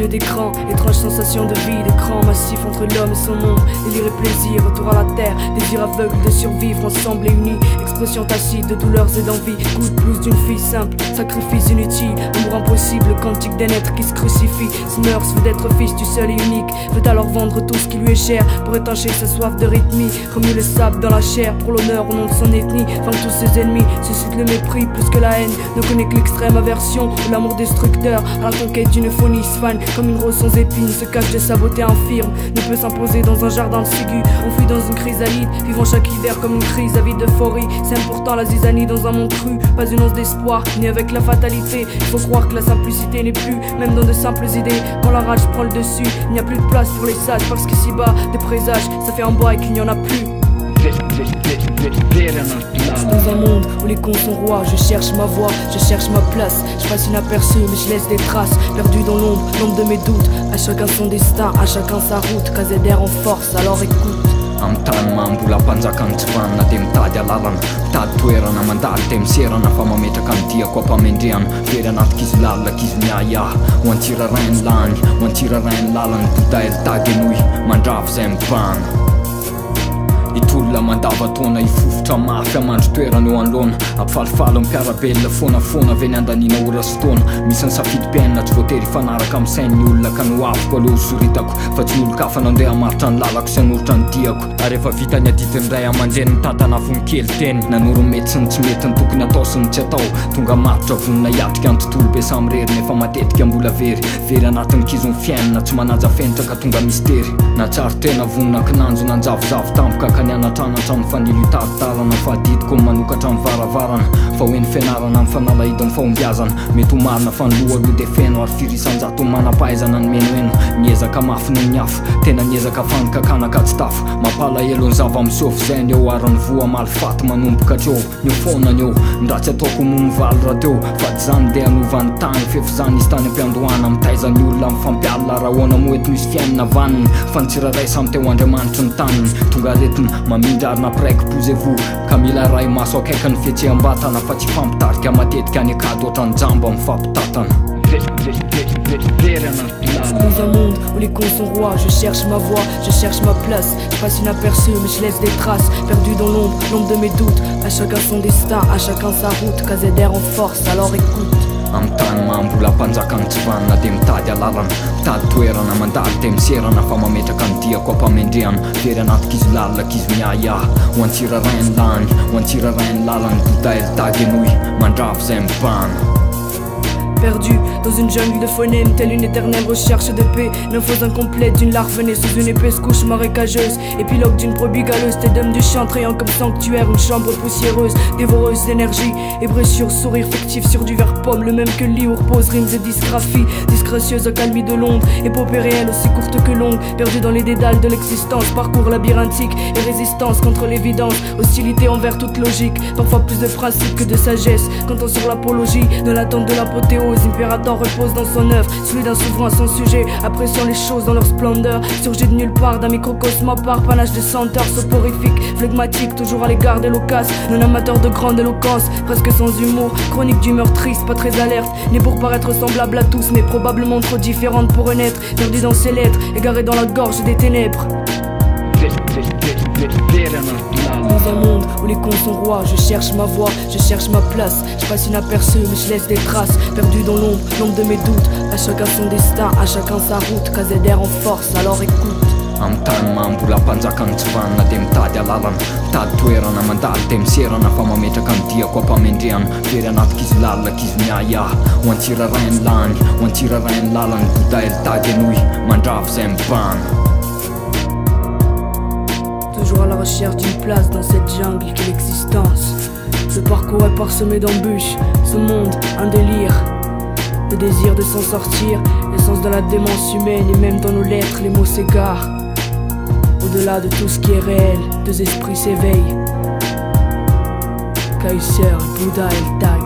d'écran, étrange sensation de vie, d'écran massif entre l'homme et son ombre. Délire et plaisir, retour à la terre, désir aveugle de survivre ensemble et unis. Expression tacite de douleurs et d'envie, coup de blues d'une fille simple, sacrifice inutile, amour impossible, cantique d'un être qui se crucifie. Smurfs veut d'être fils du seul et unique, veut alors vendre tout ce qui lui est cher pour étancher sa soif de rythmie. Remue le sable dans la chair pour l'honneur au nom de son ethnie. Vend tous ses ennemis, suscite le mépris plus que la haine. Ne connaît que l'extrême aversion ou l'amour destructeur. À la conquête d'une phonie fan, comme une rose sans épines, se cache de sa beauté infirme. Ne peut s'imposer dans un jardin de ciguë, enfoui dans une chrysalide, vivant chaque hiver comme une crise avide d'euphorie. Sème pourtant la zizanie dans un monde cru, pas une once d'espoir, ni avec la fatalité. Il faut croire que la simplicité n'est plus, même dans de simples idées. Quand la rage prend le dessus, il n'y a plus de place pour les sages, parce qu'ici-bas, des présages, ça fait un bois et qu'il n'y en a plus. Dans un monde où les cons sont rois, je cherche ma voie, je cherche ma place. Je passe inaperçu mais je laisse des traces, perdu dans l'ombre, l'ombre de mes doutes. À chacun son destin, à chacun sa route. KZR en force, alors écoute. Amin'ny tany mambola mpanjakany tsy vanina dia mitady alalana, mitady toerana mandalo dia miserana fa mametraka ny diako ampamendrehana. Very anatik'izy lalina k'izy miahiahy, ho antsiraray ny lany, ho antsiraray ny lalany. Bodaily tagy enoy mandravo izay mibana. Itolona mandava-taona ifofotra mafy amandro toerana eo anoloana, ampifalifaly mpiarabelona foana avy ny andaniana ora sy taona. Misy ny safidy-piainana tsy voatery hifanaraka amin'ny sain'ny olona ka no avoko aloha zoritako, fa tsy olo-kafa nandeha hamaritra ny lalako sy hanoritra ny diako. Ary efa vita ny adidiny ray aman-dreny ny tantana vonikely teny, nanoro ny mety sy ny tsy mety ny tokony atao sy ny tsy atao. Tonga matotra vonona hiatrika ny tontolo be samy rery, nefa matetika mbola very anatin'ny kizony fiainana tsy manaja fenitra ka tonga mistery. Na tsary tena vonona kinanjo nanjavozavo tampoka ka nianatranatra ny fanilo taritarana. Fahadidiko ny manokatra ny varavarana, fa hoe ny fianarana ny fanalahidon'ny fahombiazana. Mety ho marina fa ny loha aloha dia feno, ary firisan-jato ny manam-pahaizana ny menoeno. Niezaka mafy ny niafo, tena niezaka fanikakana ka tsy tafo. Mampalahelo ny zava-misofo zay ny eo, ary ny voa malifaty manomboka hatreo. Ny fonany eo, ny ratsy ataoko moa mivaly raha teo, fa tsy zany dia hanovany tany. Fefy zany izy tany am-piandohana, mitaizany olona mifampialina. Raha hoana moa eto misy fiainana vaniny, fa ny tsiraray samy teo Andriamanitry ny taniny. Tonga retiny mamindry nampiraiko posez-vous, ka mila ray maso akaiky ny fietseham-batana, fa tsy fampitarika matetika any akady ohatry ny jambo mifampitatana. Dans un monde où les cons sont rois, je cherche ma voie, je cherche ma place. Je passe inaperçu mais je laisse des traces, perdu dans l'ombre de mes doutes. À chacun son destin, à chacun sa route. KZR en force, alors écoute. Amin'ny tany mambola mpanjakany tsy vanina dia mitady alalana, mitady toerana mandalo dia miserana fa mametraka ny diako ampamendrehana. Very anatik'izy lalina k'izy miahiahy, ho antsiraray ny lany, ho antsiraray ny lalany. Bodaily tagy enoy mandravo izay mibana. Perdu dans une jungle de phonèmes, telle une éternelle recherche de paix. Nymphose incomplète d'une larve née sous une épaisse couche marécageuse. Épilogue d'une brebis galeuse, tes dômes du chant trayant comme sanctuaire. Une chambre poussiéreuse, dévoreuse d'énergie. Ébrechure, sourire fictif sur du verre pomme, le même que le lit où repose rimes et dysgraphie. Disgracieuse accalmie de l'onde, épopée réelle aussi courte que longue. Perdue dans les dédales de l'existence, parcours labyrinthique et résistance contre l'évidence. Hostilité envers toute logique, parfois plus de principe que de sagesse. Comptant sur l'apologie, dans l'attente de l'apothéose. Impérator repose dans son œuvre, celui d'un souverain sans sujet, appréciant les choses dans leur splendeur. Surgit de nulle part, d'un microcosme à part, panache de senteur soporifique, flegmatique, toujours à l'égard des loquaces. Non amateur de grande éloquence, presque sans humour, chronique d'humeur triste, pas très alerte. Né pour paraître semblable à tous, mais probablement trop différente pour renaître. Perdu dans ses lettres, égaré dans la gorge des ténèbres. Dans un monde où les cons sont rois, je cherche ma voie, je cherche ma place. Je passe inaperçu mais je laisse des traces, perdu dans l'ombre de mes doutes. À chacun son destin, à chacun sa route. KZR en force, alors écoute. Amin'ny tany mambola mpanjakany tsy vanina dia mitady alalana, mitady toerana mandalo dia miserana fa mametraka ny diako ampamendrehana. Very anatik'izy lalina k'izy miahiahy, ho antsiraray ny lany, ho antsiraray ny lalany. Bodaily tagy enoy mandravo izay mibana. Toujours à la recherche d'une place dans cette jungle qu'est l'existence. Le parcours est parsemé d'embûches, ce monde un délire. Le désir de s'en sortir, l'essence de la démence humaine. Et même dans nos lettres, les mots s'égarent. Au-delà de tout ce qui est réel, deux esprits s'éveillent. Kaiser, Bouddha et le Tag.